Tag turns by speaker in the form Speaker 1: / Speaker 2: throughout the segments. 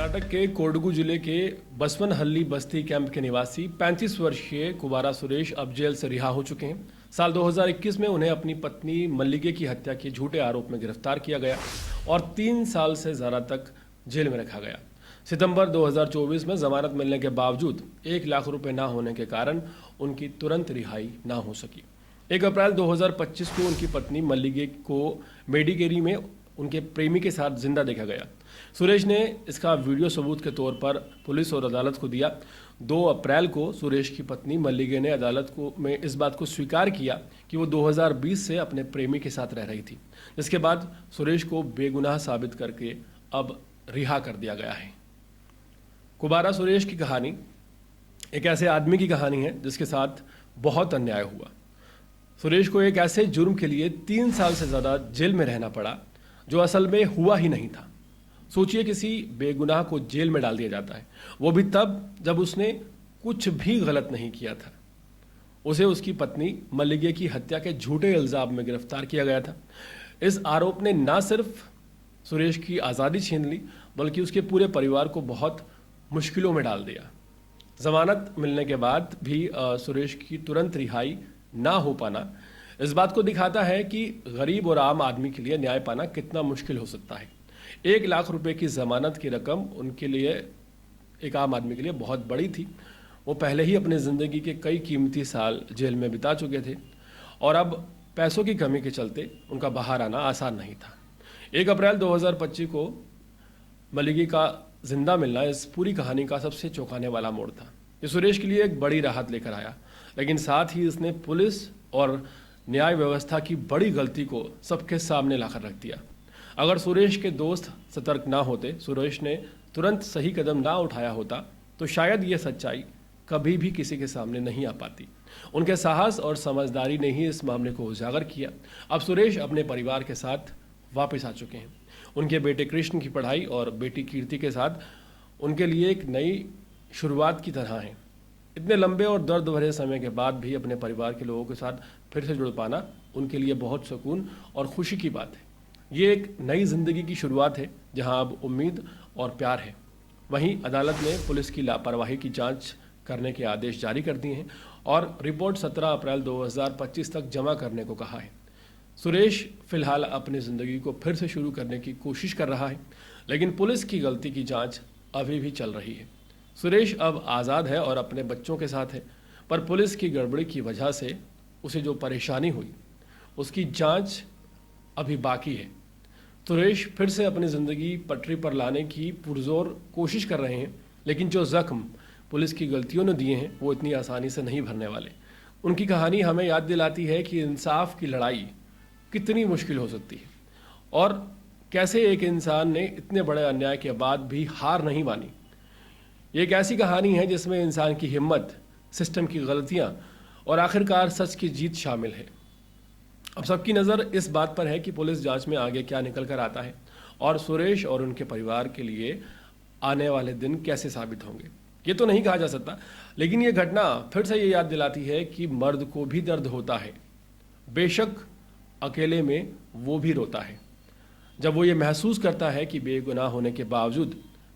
Speaker 1: कर्नाटक के कोडगु जिले के बसवनहल्ली बस्ती कैंप के निवासी 35 वर्षीय कुबारा सुरेश अब जेल से रिहा हो चुके हैं। साल 2021 में उन्हें अपनी पत्नी मल्लिगे की हत्या के झूठे आरोप में गिरफ्तार किया गया और 3 साल से ज़्यादा तक जेल में रखा गया। सितंबर 2024 में जमानत मिलने के बावजूद 1 लाख रुपए ना होने के कारण उनकी तुरंत रिहाई ना हो सकी। 1 अप्रैल 2025 को उनकी पत्नी मल्लिगे को मेडिकेरी में उनके प्रेमी के साथ जिंदा देखा गया। सुरेश ने इसका वीडियो सबूत के तौर पर पुलिस और अदालत को दिया। 2 अप्रैल को सुरेश की पत्नी मल्लिगे ने अदालत में इस बात को स्वीकार किया कि वो 2020 से अपने प्रेमी के साथ रह रही थी, जिसके बाद सुरेश को बेगुनाह साबित करके अब रिहा कर दिया गया है। कुबारा सुरेश की कहानी एक ऐसे आदमी की कहानी है जिसके साथ बहुत अन्याय हुआ। सुरेश को एक ऐसे जुर्म के लिए 3 साल से ज़्यादा जेल में रहना पड़ा जो असल में हुआ ही नहीं था। सोचिए, किसी बेगुनाह को जेल में डाल दिया जाता है, वो भी तब जब उसने कुछ भी गलत नहीं किया था। उसे उसकी पत्नी मल्लिगे की हत्या के झूठे इल्जाम में गिरफ्तार किया गया था। इस आरोप ने न सिर्फ सुरेश की आज़ादी छीन ली बल्कि उसके पूरे परिवार को बहुत मुश्किलों में डाल दिया। जमानत मिलने के बाद भी सुरेश की तुरंत रिहाई ना हो पाना इस बात को दिखाता है कि गरीब और आम आदमी के लिए न्याय पाना कितना मुश्किल हो सकता है। 1 लाख रुपए की जमानत की रकम उनके लिए, एक आम आदमी के लिए बहुत बड़ी थी। वो पहले ही अपने ज़िंदगी के कई कीमती साल जेल में बिता चुके थे और अब पैसों की कमी के चलते उनका बाहर आना आसान नहीं था। 1 अप्रैल 2025 को मल्लिगे का जिंदा मिलना इस पूरी कहानी का सबसे चौंकाने वाला मोड़ था। ये सुरेश के लिए एक बड़ी राहत लेकर आया, लेकिन साथ ही इसने पुलिस और न्याय व्यवस्था की बड़ी गलती को सबके सामने लाकर रख दिया। अगर सुरेश के दोस्त सतर्क ना होते, सुरेश ने तुरंत सही कदम ना उठाया होता, तो शायद ये सच्चाई कभी भी किसी के सामने नहीं आ पाती। उनके साहस और समझदारी ने ही इस मामले को उजागर किया। अब सुरेश अपने परिवार के साथ वापस आ चुके हैं। उनके बेटे कृष्ण की पढ़ाई और बेटी कीर्ति के साथ उनके लिए एक नई शुरुआत की तरह है। इतने लंबे और दर्द भरे समय के बाद भी अपने परिवार के लोगों के साथ फिर से जुड़ पाना उनके लिए बहुत सुकून और खुशी की बात है। ये एक नई जिंदगी की शुरुआत है जहां अब उम्मीद और प्यार है। वहीं अदालत ने पुलिस की लापरवाही की जांच करने के आदेश जारी कर दिए हैं और रिपोर्ट 17 अप्रैल 2025 तक जमा करने को कहा है। सुरेश फिलहाल अपनी ज़िंदगी को फिर से शुरू करने की कोशिश कर रहा है, लेकिन पुलिस की गलती की जांच अभी भी चल रही है। सुरेश अब आज़ाद है और अपने बच्चों के साथ है, पर पुलिस की गड़बड़ी की वजह से उसे जो परेशानी हुई उसकी जांच अभी बाकी है। सुरेश फिर से अपनी ज़िंदगी पटरी पर लाने की पुरजोर कोशिश कर रहे हैं, लेकिन जो ज़ख्म पुलिस की गलतियों ने दिए हैं वो इतनी आसानी से नहीं भरने वाले। उनकी कहानी हमें याद दिलाती है कि इंसाफ की लड़ाई कितनी मुश्किल हो सकती है और कैसे एक इंसान ने इतने बड़े अन्याय के बाद भी हार नहीं मानी। ये एक ऐसी कहानी है जिसमें इंसान की हिम्मत, सिस्टम की गलतियां और आखिरकार सच की जीत शामिल है। अब सबकी नज़र इस बात पर है कि पुलिस जांच में आगे क्या निकल कर आता है और सुरेश और उनके परिवार के लिए आने वाले दिन कैसे साबित होंगे। ये तो नहीं कहा जा सकता, लेकिन ये घटना फिर से ये याद दिलाती है कि मर्द को भी दर्द होता है, बेशक अकेले में वो भी रोता है। जब वो ये महसूस करता है कि बेगुनाह होने के बावजूद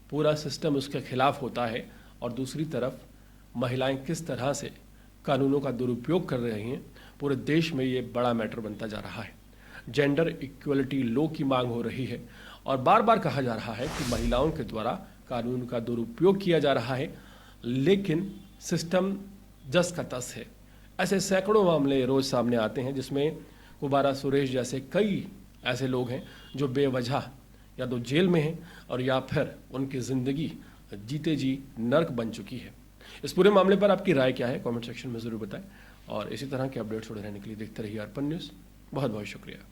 Speaker 1: पूरा सिस्टम उसके खिलाफ होता है और दूसरी तरफ महिलाएं किस तरह से कानूनों का दुरुपयोग कर रही हैं। पूरे देश में ये बड़ा मैटर बनता जा रहा है। जेंडर इक्वलिटी लॉ की मांग हो रही है और बार बार कहा जा रहा है कि महिलाओं के द्वारा कानून का दुरुपयोग किया जा रहा है, लेकिन सिस्टम जस का तस है। ऐसे सैकड़ों मामले रोज़ सामने आते हैं जिसमें कुबारा सुरेश जैसे कई ऐसे लोग हैं जो बेवजह या तो जेल में हैं और या फिर उनकी ज़िंदगी जीते जी नर्क बन चुकी है। इस पूरे मामले पर आपकी राय क्या है, कमेंट सेक्शन में ज़रूर बताएं और इसी तरह के अपडेट्स जुड़े रहने के लिए देखते रहिए अर्पण न्यूज़। बहुत बहुत शुक्रिया।